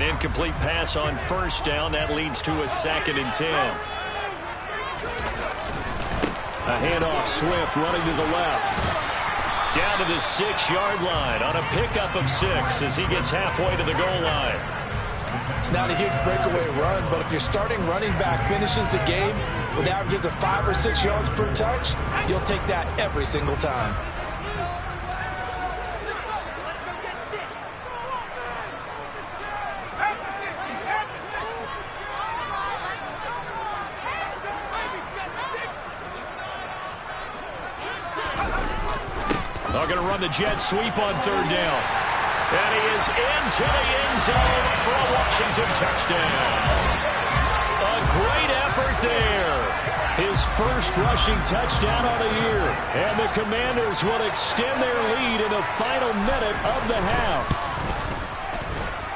incomplete pass on first down. That leads to a 2nd and 10. A handoff, Swift running to the left. Down to the 6-yard line on a pickup of 6 as he gets halfway to the goal line. It's not a huge breakaway run, but if your starting running back finishes the game with averages of 5 or 6 yards per touch, you'll take that every single time. They're going to run the jet sweep on 3rd down. And he is into the end zone for a Washington touchdown. A great effort there. His first rushing touchdown on the year. And the Commanders will extend their lead in the final minute of the half.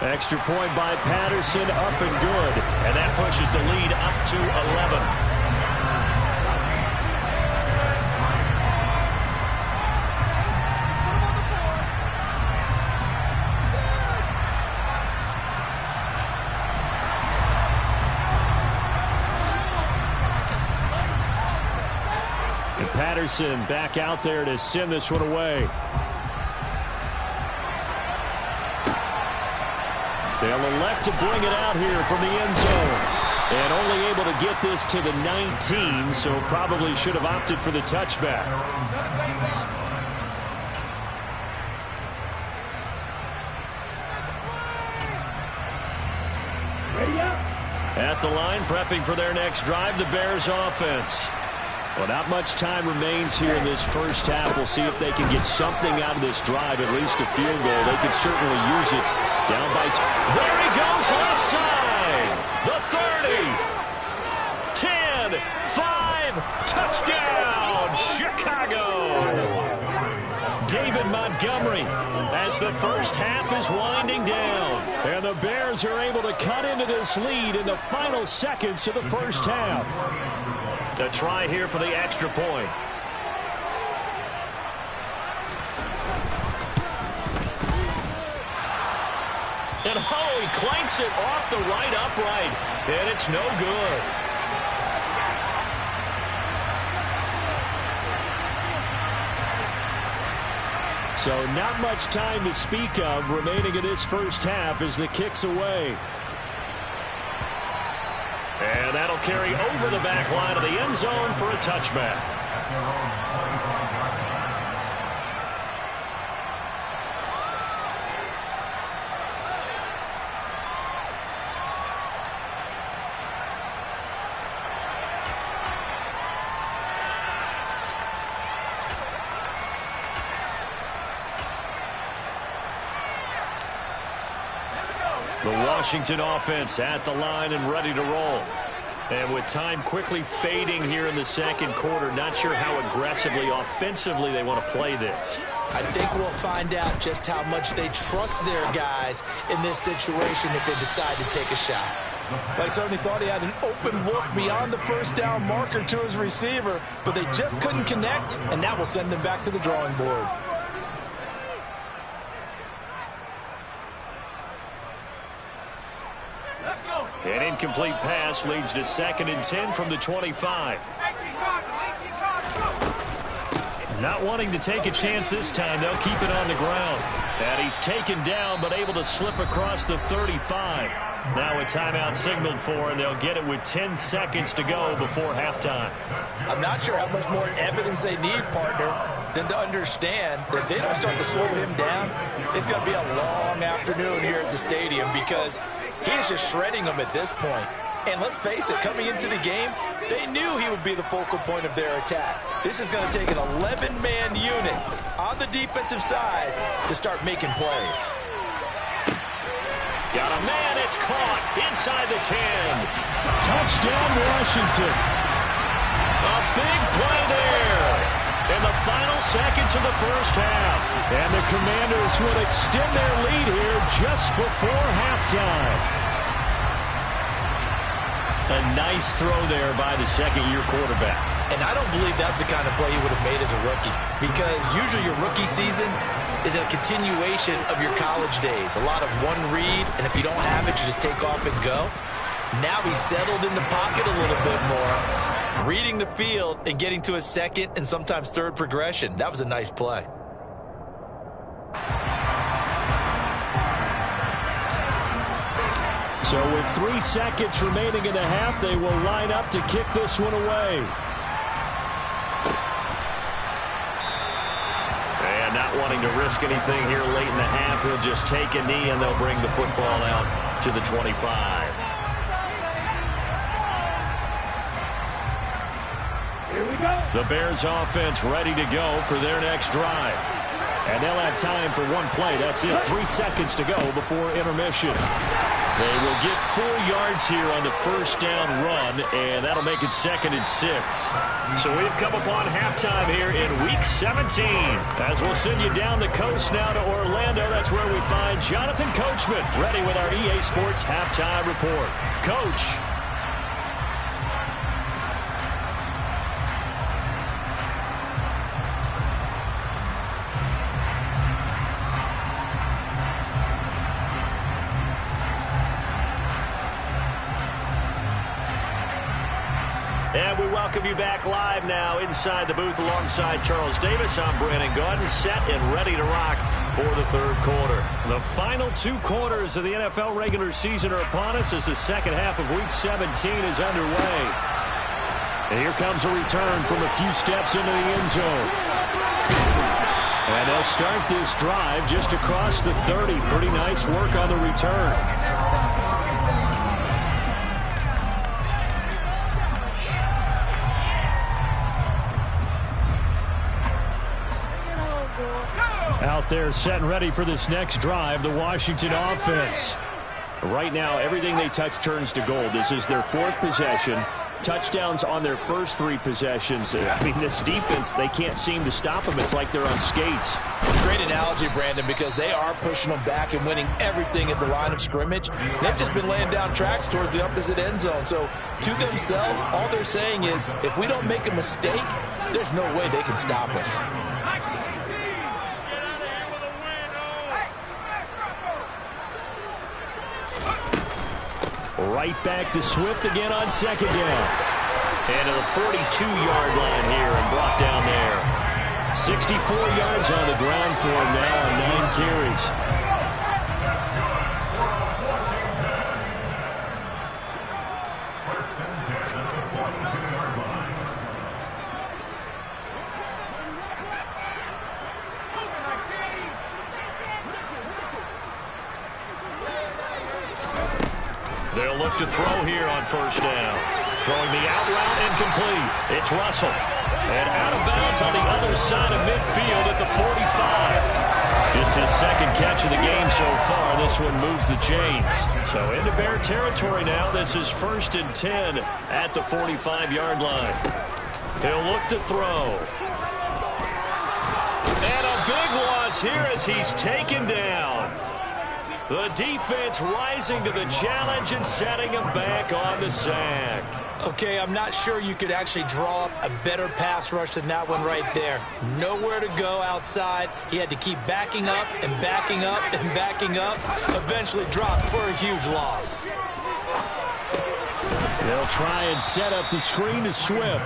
Extra point by Patterson, up and good. And that pushes the lead up to 11. Patterson back out there to send this one away. They'll elect to bring it out here from the end zone. And only able to get this to the 19, so probably should have opted for the touchback. At the line, prepping for their next drive, the Bears offense. Well, not much time remains here in this first half. We'll see if they can get something out of this drive, at least a field goal. They could certainly use it. Down by there he goes, left side. The 30. 10, 5, touchdown, Chicago. David Montgomery as the first half is winding down. And the Bears are able to cut into this lead in the final seconds of the first half. A try here for the extra point. And oh, he clanks it off the right upright. And it's no good. So not much time to speak of remaining in this first half as the kick's away. And that'll carry over the back line of the end zone for a touchback. The Washington offense at the line and ready to roll. And with time quickly fading here in the second quarter, not sure how aggressively, offensively they want to play this. I think we'll find out just how much they trust their guys in this situation if they decide to take a shot. I certainly thought he had an open look beyond the first down marker to his receiver, but they just couldn't connect, and that will send them back to the drawing board. An incomplete pass leads to 2nd and 10 from the 25. Not wanting to take a chance this time, they'll keep it on the ground. And he's taken down, but able to slip across the 35. Now a timeout signaled for, and they'll get it with 10 seconds to go before halftime. I'm not sure how much more evidence they need, partner, than to understand that if they don't start to slow him down, it's going to be a long afternoon here at the stadium because he is just shredding them at this point. And let's face it, coming into the game, they knew he would be the focal point of their attack. This is going to take an 11-man unit on the defensive side to start making plays. Got a man, it's caught inside the 10. Touchdown, Washington. A big play there in the final seconds of the first half. And the Commanders will extend their lead here just before halftime. A nice throw there by the second-year quarterback. And I don't believe that's the kind of play he would have made as a rookie, because usually your rookie season is a continuation of your college days. A lot of one read, and if you don't have it, you just take off and go. Now he's settled in the pocket a little bit more, reading the field and getting to his second and sometimes third progression. That was a nice play. So with 3 seconds remaining in the half, they will line up to kick this one away. And not wanting to risk anything here late in the half, he'll just take a knee and they'll bring the football out to the 25. Here we go. The Bears offense ready to go for their next drive. And they'll have time for one play. That's it. 3 seconds to go before intermission. They will get 4 yards here on the first down run, and that'll make it 2nd and 6. So we've come upon halftime here in Week 17. As we'll send you down the coast now to Orlando, that's where we find Jonathan Coachman, ready with our EA Sports Halftime Report. Coach. And we welcome you back live now inside the booth alongside Charles Davis. I'm Brandon Gaudin, set and ready to rock for the third quarter. The final 2 quarters of the NFL regular season are upon us as the second half of Week 17 is underway. And here comes a return from a few steps into the end zone. And they'll start this drive just across the 30. Pretty nice work on the return. Out there set and ready for this next drive, the Washington offense. Right now, everything they touch turns to gold. This is their 4th possession. Touchdowns on their first 3 possessions. I mean, this defense, they can't seem to stop them. It's like they're on skates. Great analogy, Brandon, because they are pushing them back and winning everything at the line of scrimmage. They've just been laying down tracks towards the opposite end zone. So to themselves, all they're saying is, if we don't make a mistake, there's no way they can stop us. Right back to Swift again on 2nd down. And to the 42-yard line here and brought down there. 64 yards on the ground for him now on 9 carries. They'll look to throw here on first down. Throwing the out route incomplete. It's Russell. And out of bounds on the other side of midfield at the 45. Just his 2nd catch of the game so far. This one moves the chains. So into Bear territory now. This is 1st and 10 at the 45-yard line. He'll look to throw. And a big loss here as he's taken down. The defense rising to the challenge and setting him back on the sack. Okay, I'm not sure you could actually draw up a better pass rush than that one right there. Nowhere to go outside. He had to keep backing up and backing up and backing up. Eventually dropped for a huge loss. They'll try and set up the screen to Swift.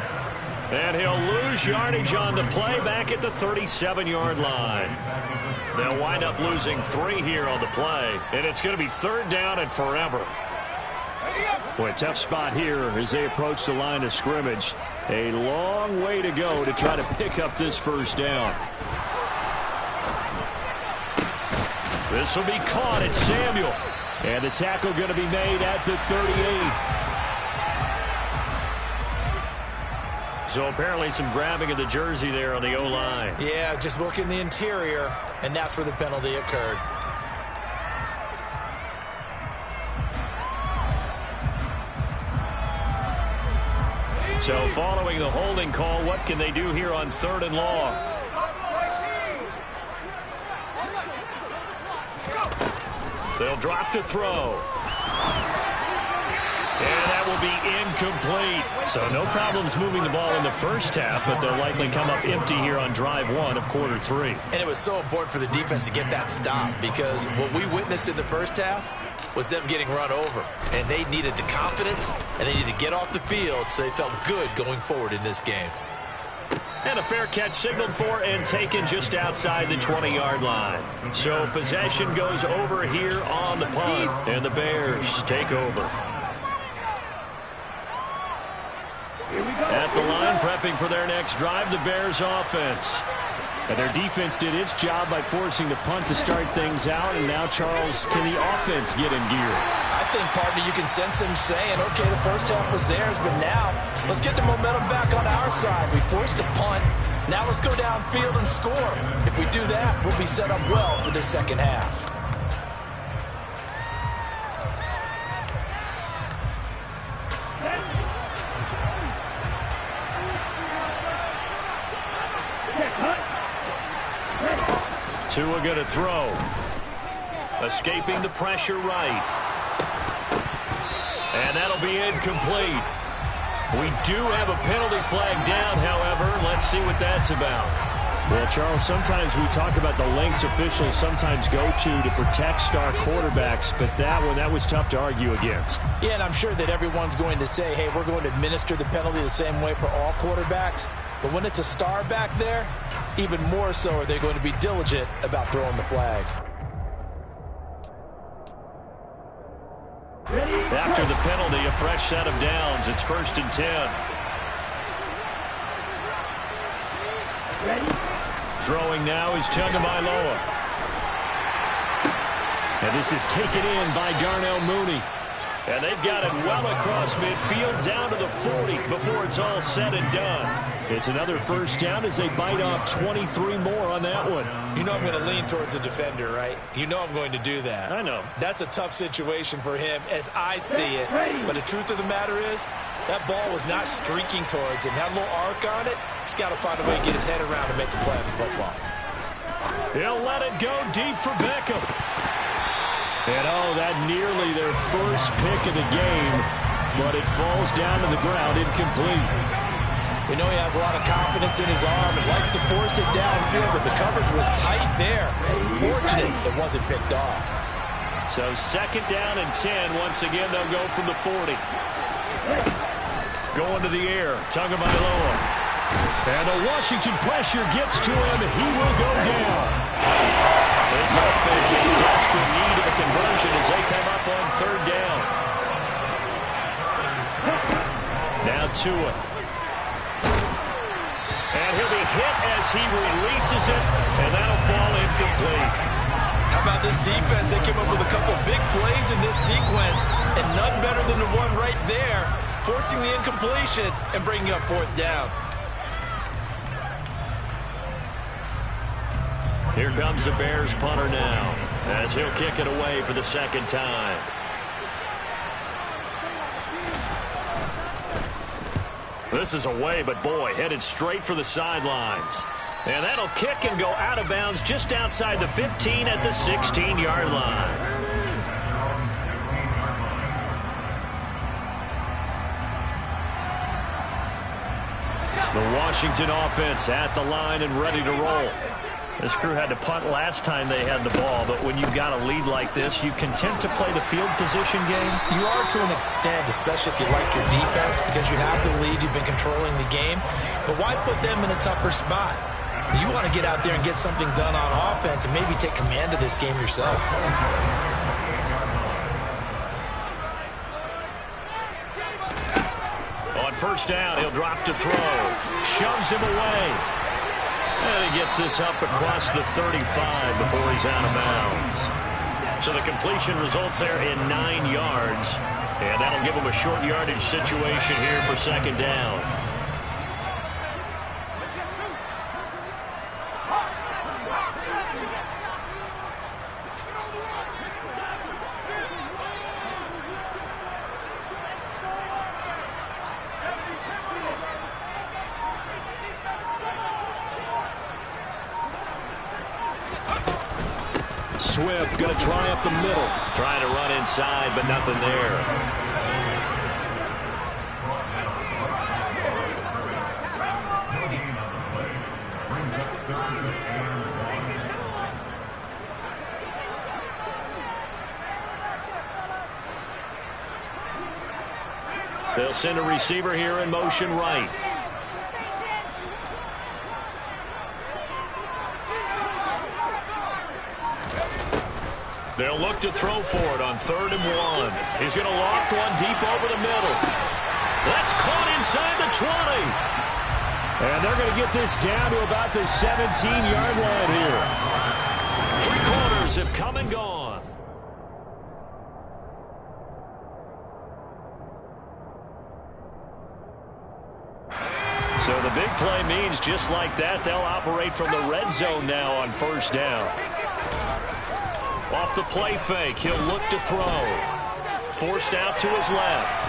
And he'll lose yardage on the play back at the 37-yard line. They'll wind up losing 3 here on the play. And it's going to be 3rd down and forever. Boy, tough spot here as they approach the line of scrimmage. A long way to go to try to pick up this first down. This will be caught at Samuel. And the tackle going to be made at the 38. So apparently some grabbing of the jersey there on the O-line. Yeah, just look in the interior, and that's where the penalty occurred. So following the holding call, what can they do here on 3rd and long? They'll drop to throw. And that will be incomplete. So no problems moving the ball in the first half, but they'll likely come up empty here on drive one of quarter three. And it was so important for the defense to get that stop, because what we witnessed in the first half was them getting run over. And they needed the confidence, and they needed to get off the field so they felt good going forward in this game. And a fair catch signaled for and taken just outside the 20-yard line. So possession goes over here on the punt, and the Bears take over. At the line, prepping for their next drive, the Bears offense. And their defense did its job by forcing the punt to start things out, and now, Charles, can the offense get in gear? I think, partner, you can sense him saying, okay, the first half was theirs, but now let's get the momentum back on our side. We forced a punt. Now let's go downfield and score. If we do that, we'll be set up well for the second half. Tua going to throw. Escaping the pressure right. And that'll be incomplete. We do have a penalty flag down, however. Let's see what that's about. Well, Charles, sometimes we talk about the lengths officials sometimes go to protect star quarterbacks, but that was tough to argue against. Yeah, and I'm sure that everyone's going to say, hey, we're going to administer the penalty the same way for all quarterbacks. But when it's a star back there, even more so are they going to be diligent about throwing the flag. After the penalty, a fresh set of downs. It's 1st and 10. Throwing now is Tagovailoa. And this is taken in by Darnell Mooney. And they've got it well across midfield down to the 40 before it's all said and done. It's another first down as they bite off 23 more on that one. You know I'm going to lean towards the defender, right? You know I'm going to do that. I know. That's a tough situation for him as I see it. But the truth of the matter is, that ball was not streaking towards him. Had a little arc on it. He's got to find a way to get his head around and make a play on the football. He'll let it go deep for Beckham. And that nearly their first pick of the game, but it falls down to the ground incomplete. We know he has a lot of confidence in his arm and likes to force it downfield, but the coverage was tight there. Fortunate it wasn't picked off. So 2nd down and 10. Once again, they'll go from the 40. Going to the air, Tagovailoa. And the Washington pressure gets to him. He will go down. This offense in desperate need of a conversion as they come up on 3rd down. Now Tua. And he'll be hit as he releases it, and that'll fall incomplete. How about this defense? They came up with a couple big plays in this sequence, and none better than the one right there, forcing the incompletion and bringing up 4th down. Here comes the Bears punter now, as he'll kick it away for the 2nd time. This is away, but boy, headed straight for the sidelines. And that'll kick and go out of bounds just outside the 15 at the 16-yard line. The Washington offense at the line and ready to roll. This crew had to punt last time they had the ball, but when you've got a lead like this, you content to play the field position game? You are to an extent, especially if you like your defense, because you have the lead, you've been controlling the game. But why put them in a tougher spot? You want to get out there and get something done on offense and maybe take command of this game yourself. On 1st down, he'll drop to throw. Shoves him away. And he gets this up across the 35 before he's out of bounds. So the completion results there in 9 yards. And that'll give him a short yardage situation here for 2nd down. Swift going to try up the middle. Trying to run inside, but nothing there. They'll send a receiver here in motion right. They'll look to throw for it on 3rd and 1. He's going to loft one deep over the middle. That's caught inside the 20. And they're going to get this down to about the 17-yard line here. 3 quarters have come and gone. So the big play means just like that, they'll operate from the red zone now on 1st down. Off the play fake, he'll look to throw. Forced out to his left.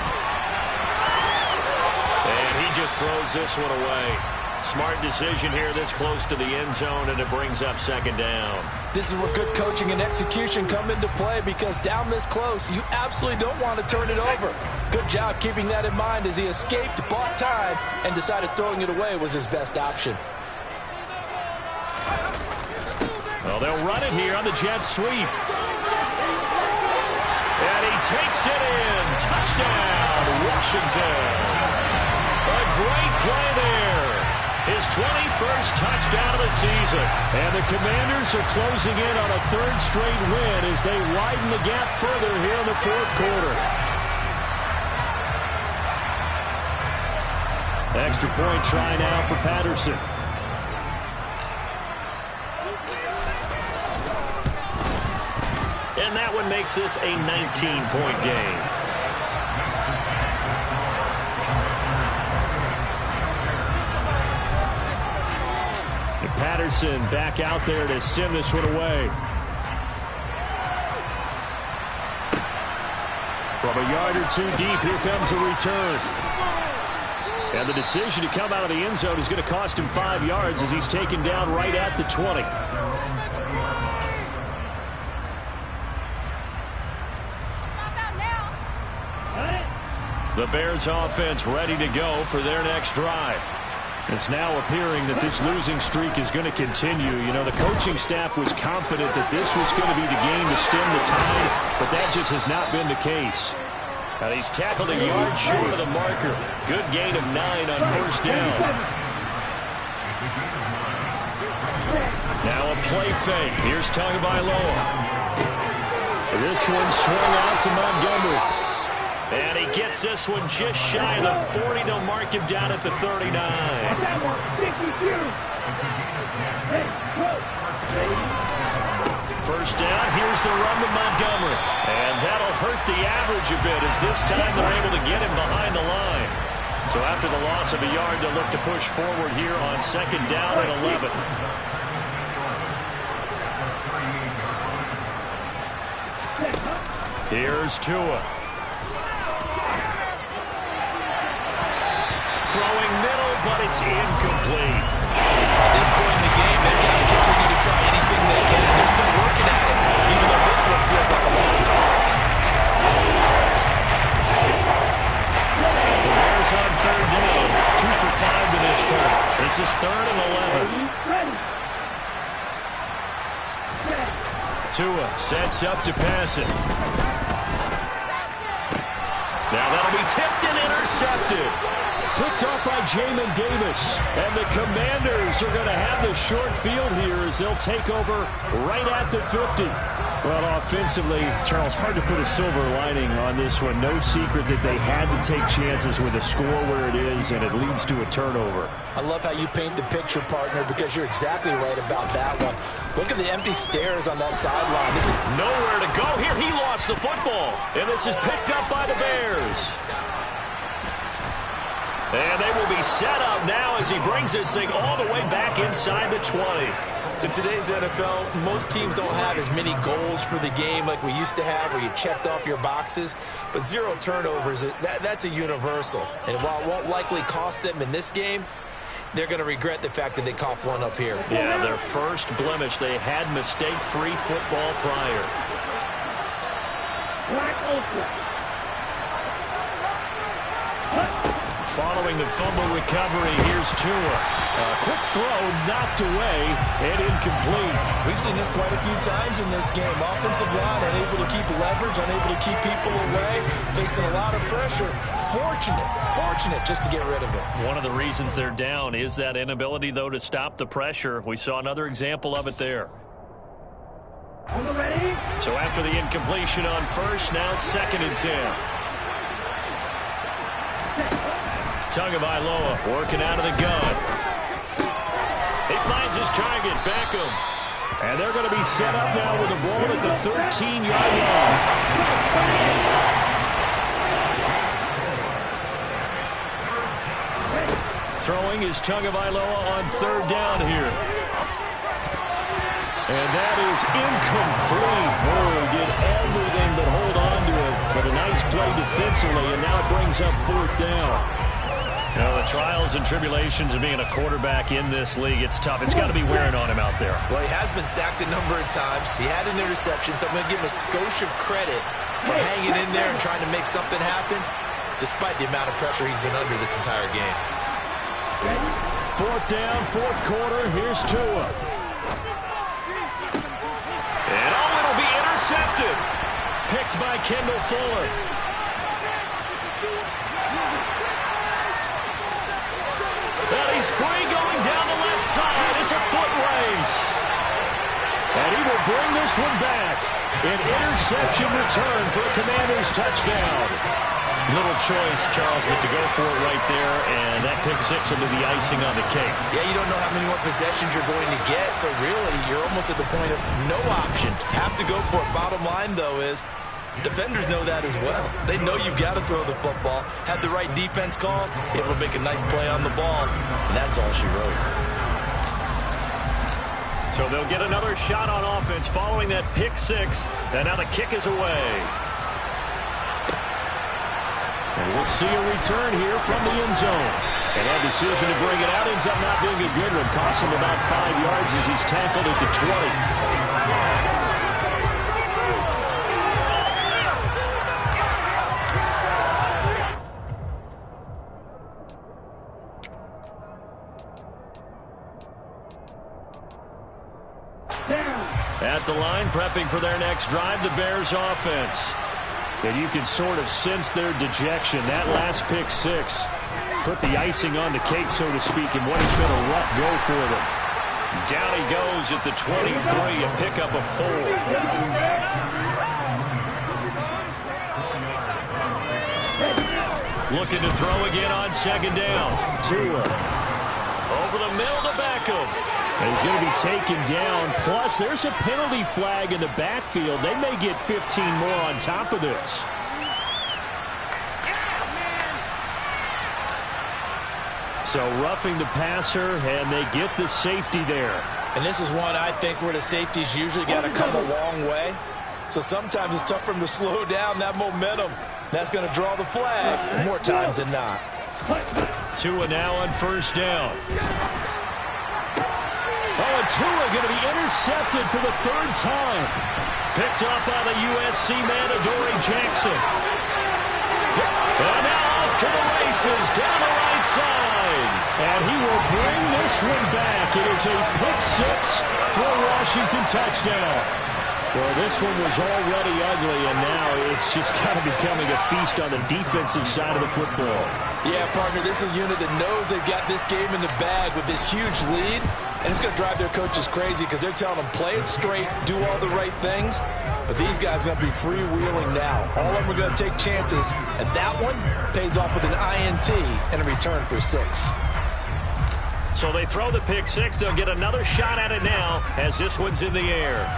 And he just throws this one away. Smart decision here this close to the end zone, and it brings up 2nd down. This is where good coaching and execution come into play, because down this close, you absolutely don't want to turn it over. Good job keeping that in mind as he escaped, bought time, and decided throwing it away was his best option. Well, they'll run it here on the jet sweep. And he takes it in. Touchdown, Washington. A great play there. His 21st touchdown of the season. And the Commanders are closing in on a 3rd straight win as they widen the gap further here in the 4th quarter. Extra point try now for Patterson. And that one makes this a 19-point game. And Patterson back out there to send this one away. From a yard or 2 deep, here comes the return. And the decision to come out of the end zone is going to cost him 5 yards as he's taken down right at the 20. The Bears offense ready to go for their next drive. It's now appearing that this losing streak is going to continue. You know, the coaching staff was confident that this was going to be the game to stem the tide, but that just has not been the case. Now he's tackled a yard short of the marker. Good gain of 9 on 1st down. Now a play fake. Here's Tagovailoa. This one swung out to Montgomery. And he gets this one just shy of the 40. They'll mark him down at the 39. First down, here's the run to Montgomery. And that'll hurt the average a bit as this time they're able to get him behind the line. So after the loss of a yard, they'll look to push forward here on 2nd down and 11. Here's Tua. Throwing middle, but it's incomplete. At this point in the game, they've got to continue to try anything they can. They're still working at it, even though this one feels like a lost cause. The Bears on 3rd down, 2 for 5 to this point. This is 3rd and 11. Tua sets up to pass it. Now that'll be tipped and intercepted. Picked off by Jamin Davis. And the Commanders are going to have the short field here as they'll take over right at the 50. Well, offensively, Charles, hard to put a silver lining on this one. No secret that they had to take chances with a score where it is, and it leads to a turnover. I love how you paint the picture, partner, because you're exactly right about that one. Look at the empty stairs on that sideline. This is nowhere to go here. He lost the football, and this is picked up by the Bears. And they will be set up now as he brings this thing all the way back inside the 20. In today's NFL, most teams don't have as many goals for the game like we used to have, where you checked off your boxes. But 0 turnovers, that's a universal. And while it won't likely cost them in this game, they're going to regret the fact that they coughed one up here. Yeah, their first blemish. They had mistake-free football prior. Following the fumble recovery, here's Tua. Quick throw, knocked away, and incomplete. We've seen this quite a few times in this game. Offensive line unable to keep leverage, unable to keep people away, facing a lot of pressure. Fortunate just to get rid of it. One of the reasons they're down is that inability, though, to stop the pressure. We saw another example of it there. So after the incompletion on first, now 2nd and 10. Tagovailoa working out of the gun. He finds his target, Beckham. And they're going to be set up now with the ball at the 13-yard line. Throwing is Tagovailoa on 3rd down here. And that is incomplete. Oh, did everything but hold on to it. But a nice play defensively, and now it brings up 4th down. You know, the trials and tribulations of being a quarterback in this league, it's tough. It's got to be wearing on him out there. Well, he has been sacked a number of times. He had an interception, so I'm going to give him a skosh of credit for hanging in there and trying to make something happen, despite the amount of pressure he's been under this entire game. 4th down, 4th quarter. Here's Tua. And it'll be intercepted. Picked by Kendall Fuller. And he's free going down the left side. It's a foot race. And he will bring this one back. An interception return for a Commanders touchdown. Little choice, Charles, but to go for it right there, and that pick 6 will be the icing on the cake. Yeah, you don't know how many more possessions you're going to get, so really you're almost at the point of no option. Have to go for it. Bottom line, though, is defenders know that as well. They know you've got to throw the football. Have the right defense call, it will make a nice play on the ball, and that's all she wrote. So they'll get another shot on offense following that pick 6, and now the kick is away. And we'll see a return here from the end zone. And that decision to bring it out ends up not being a good one. Costs him about 5 yards as he's tackled at the 20. At the line, prepping for their next drive, the Bears offense. And you can sort of sense their dejection. That last pick 6 put the icing on the cake, so to speak, in what has been a rough go for them. Down he goes at the 23, a pickup of 4. Looking to throw again on 2nd down. Tua. Over the middle to Beckham. And he's going to be taken down. Plus, there's a penalty flag in the backfield. They may get 15 more on top of this. So roughing the passer, and they get the safety there. And this is one I think where the safety's usually got to come a long way. So sometimes it's tough for him to slow down that momentum. That's going to draw the flag more times than not. Tua now on 1st down. Oh, and Tua going to be intercepted for the 3rd time. Picked up by the USC man, Adoree Jackson. And now off to the races down the right side. And he will bring this one back. It is a pick 6 for a Washington touchdown. Well, this one was already ugly, and now it's just kind of becoming a feast on the defensive side of the football. Yeah, partner, this is a unit that knows they've got this game in the bag with this huge lead, and it's going to drive their coaches crazy because they're telling them play it straight, do all the right things, but these guys are going to be freewheeling now. All of them are going to take chances, and that one pays off with an INT and a return for 6. So they throw the pick 6. They'll get another shot at it now as this one's in the air.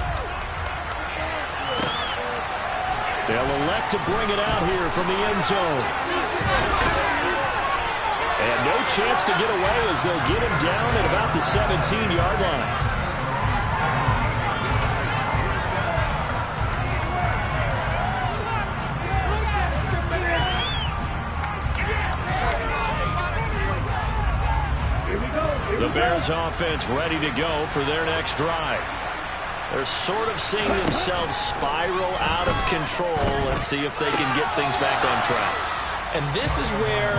They'll elect to bring it out here from the end zone. And no chance to get away as they'll get him down at about the 17-yard line. The Bears offense ready to go for their next drive. They're sort of seeing themselves spiral out of control. Let's see if they can get things back on track. And this is where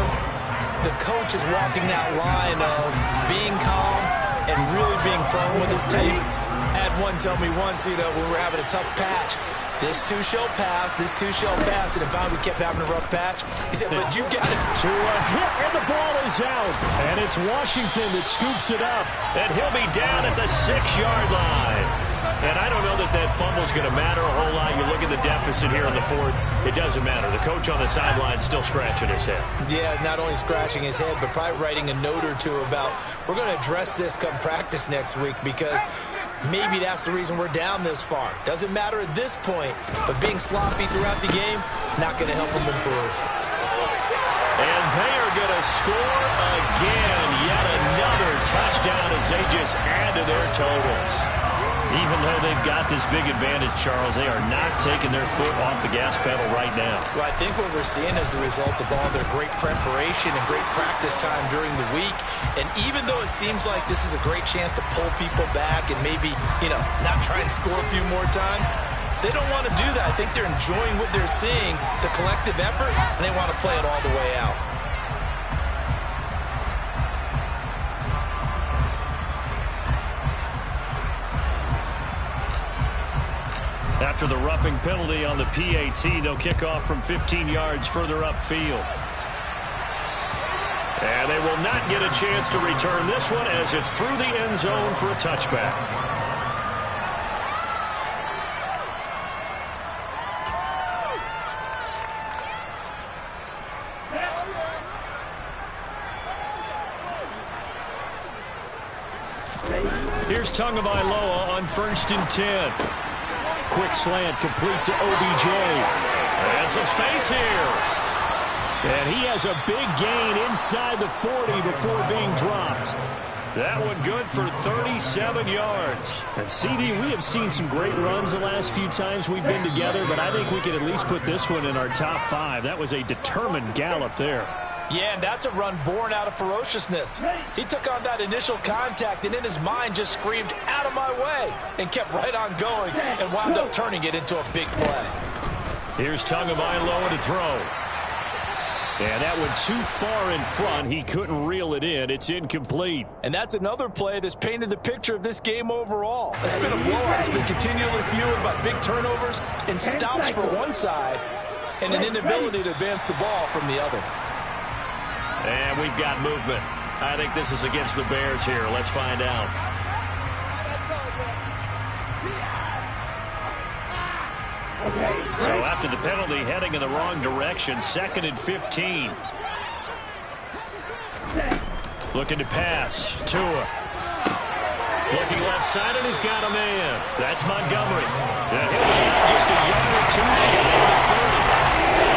the coach is walking that line of being calm and really being firm with his team. I had one tell me once, when we were having a tough patch, this too shall pass, this too shall pass, and if we kept having a rough patch, he said, but you got it. To a hit, and the ball is out. And it's Washington that scoops it up. And he'll be down at the 6-yard line. And I don't know that that fumble's going to matter a whole lot. You look at the deficit here in the fourth, it doesn't matter. The coach on the sideline still scratching his head. Yeah, not only scratching his head, but probably writing a note or two about, we're going to address this come practice next week, because maybe that's the reason we're down this far. Doesn't matter at this point, but being sloppy throughout the game, not going to help them improve. And they are going to score again. Yet another touchdown as they just add to their totals. Even though they've got this big advantage, Charles, they are not taking their foot off the gas pedal right now. Well, I think what we're seeing is the result of all their great preparation and great practice time during the week. And even though it seems like this is a great chance to pull people back and maybe, not try and score a few more times, they don't want to do that. I think they're enjoying what they're seeing, the collective effort, and they want to play it all the way out. After the roughing penalty on the PAT, they'll kick off from 15 yards further upfield. And they will not get a chance to return this one as it's through the end zone for a touchback. Here's Tagovailoa on 1st and 10. Quick slant complete to OBJ. And some space here. And he has a big gain inside the 40 before being dropped. That one good for 37 yards. And CD, we have seen some great runs the last few times we've been together, but I think we can at least put this one in our top 5. That was a determined gallop there. Yeah, and that's a run born out of ferociousness. He took on that initial contact and in his mind just screamed, out of my way, and kept right on going and wound up turning it into a big play. Here's Tagovailoa to throw. And that went too far in front. He couldn't reel it in. It's incomplete. And that's another play that's painted the picture of this game overall. It's been a blowout. It's been continually fueled by big turnovers and stops for one side and an inability to advance the ball from the other. And we've got movement. I think this is against the Bears here. Let's find out. So after the penalty, heading in the wrong direction, 2nd and 15. Looking to pass. Tua. Looking left side, and he's got a man. That's Montgomery. And he'll be out just a yard or two shy of the 30.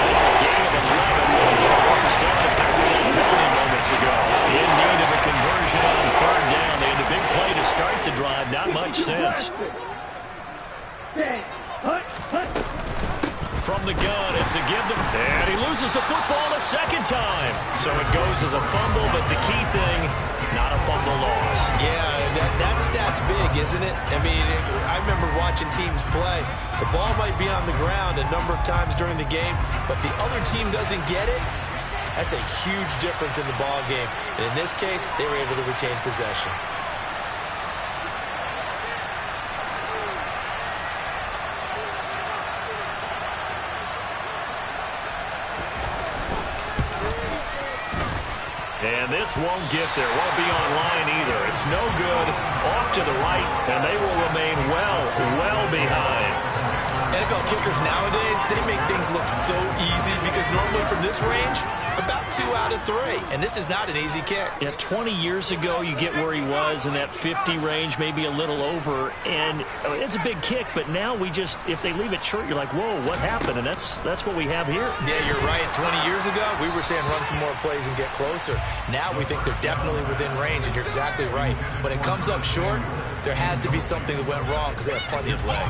That's a gain of 11. We'll get a first down after that penalty moments ago. In need of a conversion on 3rd down. They had the big play to start the drive. Not much sense. From the gun, it's a give them. And he loses the football a second time. So it goes as a fumble, but the key thing, not a fumble loss. Yeah, that stat's big, isn't it? I mean, I remember watching teams play. The ball might be on the ground a number of times during the game, but the other team doesn't get it. That's a huge difference in the ball game. And in this case, they were able to retain possession. And this won't get there. Won't be online either. It's no good. Off to the right, and they will remain well behind. NFL kickers nowadays, they make things look so easy because normally from this range, about 2 out of 3. And this is not an easy kick. Yeah, 20 years ago, you get where he was in that 50 range, maybe a little over. And it's a big kick, but now we just, if they leave it short, you're like, whoa, what happened? And that's what we have here. Yeah, you're right. 20 years ago, we were saying run some more plays and get closer. Now we think they're definitely within range, and you're exactly right. When it comes up short, there has to be something that went wrong because they have plenty of leg.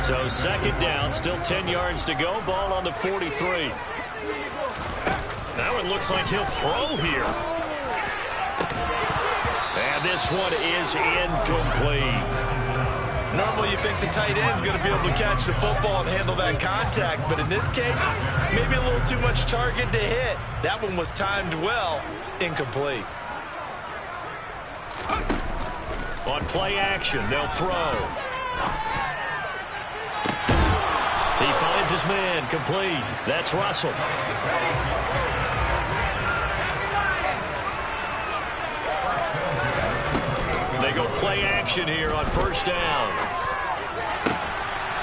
So 2nd down, still 10 yards to go. Ball on the 43. Now it looks like he'll throw here. And this one is incomplete. Normally you think the tight end's going to be able to catch the football and handle that contact, but in this case, maybe a little too much target to hit. That one was timed well, incomplete. On play action, they'll throw. He finds his man, complete. That's Russell. They go play action here on first down.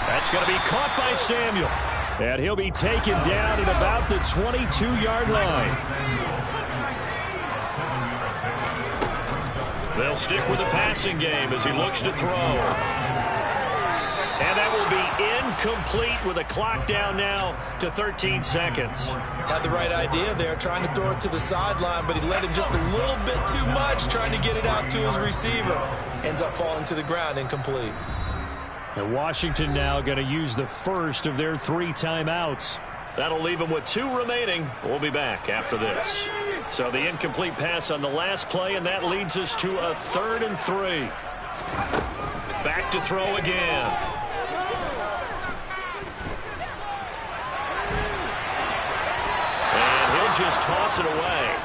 That's going to be caught by Samuel. And he'll be taken down at about the 22-yard line. They'll stick with the passing game as he looks to throw. And that will be incomplete with a clock down now to 13 seconds. Had the right idea there, trying to throw it to the sideline, but he let him just a little bit too much, trying to get it out to his receiver. Ends up falling to the ground, incomplete. And Washington now going to use the first of their 3 timeouts. That'll leave them with 2 remaining. We'll be back after this. So the incomplete pass on the last play, and that leads us to a 3rd and 3. Back to throw again. And he'll just toss it away.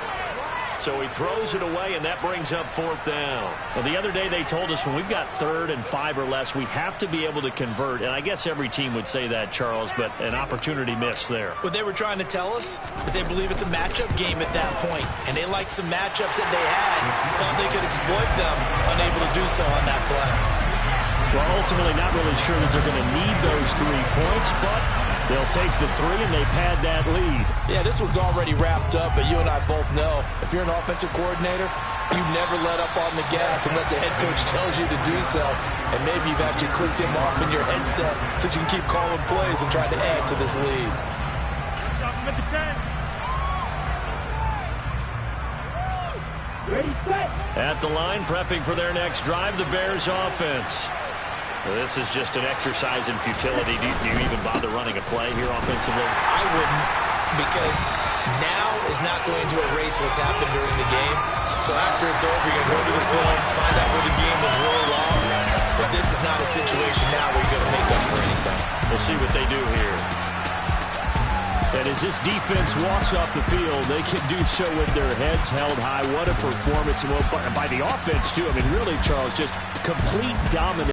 So he throws it away, and that brings up 4th down. Well, the other day they told us when we've got 3rd and 5 or less, we have to be able to convert. And I guess every team would say that, Charles, but an opportunity missed there. What they were trying to tell us is they believe it's a matchup game at that point, and they liked some matchups that they had, thought they could exploit them, unable to do so on that play. Well, ultimately not really sure that they're going to need those 3 points, but they'll take the 3 and they've had that lead. Yeah, this one's already wrapped up, but you and I both know if you're an offensive coordinator, you never let up on the gas unless the head coach tells you to do so. And maybe you've actually clicked him off in your headset so you can keep calling plays and try to add to this lead. At the line, prepping for their next drive, the Bears offense. Well, this is just an exercise in futility. Do you even bother running a play here offensively? I wouldn't, because now is not going to erase what's happened during the game. So after it's over, you're going to go to the film, find out where the game was really lost. But this is not a situation now where you're going to make up for anything. We'll see what they do here. And as this defense walks off the field, they can do so with their heads held high. What a performance. Well, by the offense, too. I mean, really, Charles, just complete dominance.